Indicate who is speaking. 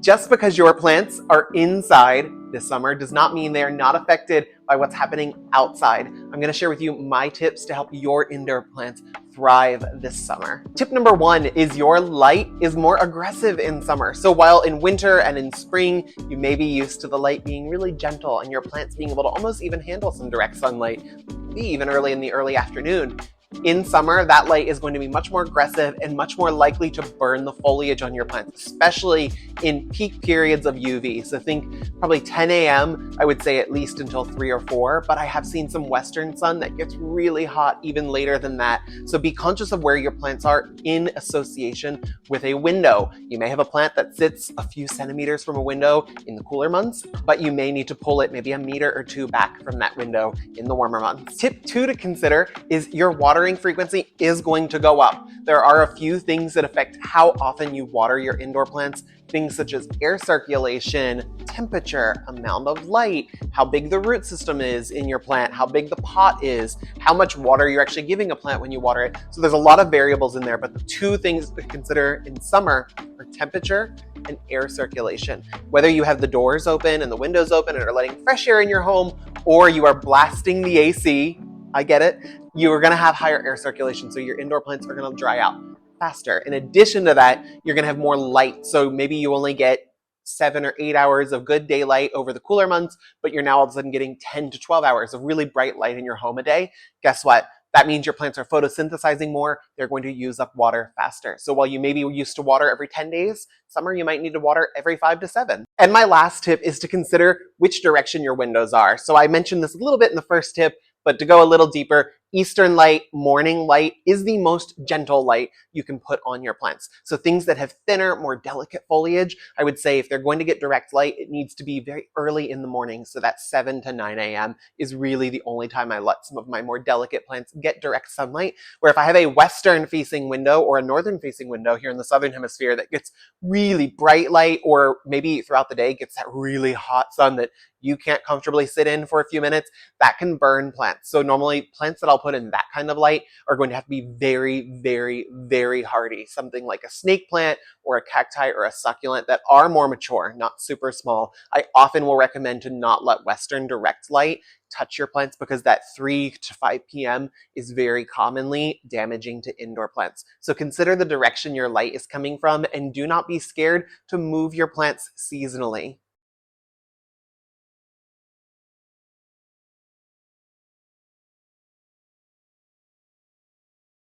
Speaker 1: Just because your plants are inside this summer does not mean they are not affected by what's happening outside. I'm going to share with you my tips to help your indoor plants thrive this summer. Tip number one is your light is more aggressive in summer. So while in winter and in spring, you may be used to the light being really gentle and your plants being able to almost even handle some direct sunlight, maybe even early in the early afternoon. In summer, that light is going to be much more aggressive and much more likely to burn the foliage on your plants, especially in peak periods of UV. So think probably 10 a.m., I would say at least until 3 or 4, but I have seen some western sun that gets really hot even later than that. So be conscious of where your plants are in association with a window. You may have a plant that sits a few centimeters from a window in the cooler months, but you may need to pull it maybe a meter or two back from that window in the warmer months. Tip 2 to consider is your watering frequency is going to go up. There are a few things that affect how often you water your indoor plants. Things such as air circulation, temperature, amount of light, how big the root system is in your plant, how big the pot is, how much water you're actually giving a plant when you water it. So there's a lot of variables in there, but the two things to consider in summer are temperature and air circulation. Whether you have the doors open and the windows open and are letting fresh air in your home, or you are blasting the AC, I get it, you are gonna have higher air circulation, so your indoor plants are gonna dry out faster. In addition to that, you're gonna have more light. So maybe you only get 7 or 8 hours of good daylight over the cooler months, but you're now all of a sudden getting 10 to 12 hours of really bright light in your home a day. Guess what? That means your plants are photosynthesizing more. They're going to use up water faster. So while you maybe used to water every 10 days, summer you might need to water every 5 to 7. And my last tip is to consider which direction your windows are. So I mentioned this a little bit in the first tip, but to go a little deeper, eastern light, morning light is the most gentle light you can put on your plants. So things that have thinner, more delicate foliage, I would say if they're going to get direct light, it needs to be very early in the morning. So that 7 to 9 a.m. is really the only time I let some of my more delicate plants get direct sunlight. Where if I have a western facing window or a northern facing window here in the southern hemisphere that gets really bright light, or maybe throughout the day gets that really hot sun that you can't comfortably sit in for a few minutes, that can burn plants. So normally plants that I'll put in that kind of light are going to have to be very, very, very hardy. Something like a snake plant or a cacti or a succulent that are more mature, not super small. I often will recommend to not let western direct light touch your plants because that 3 to 5 p.m. is very commonly damaging to indoor plants. So consider the direction your light is coming from and do not be scared to move your plants seasonally.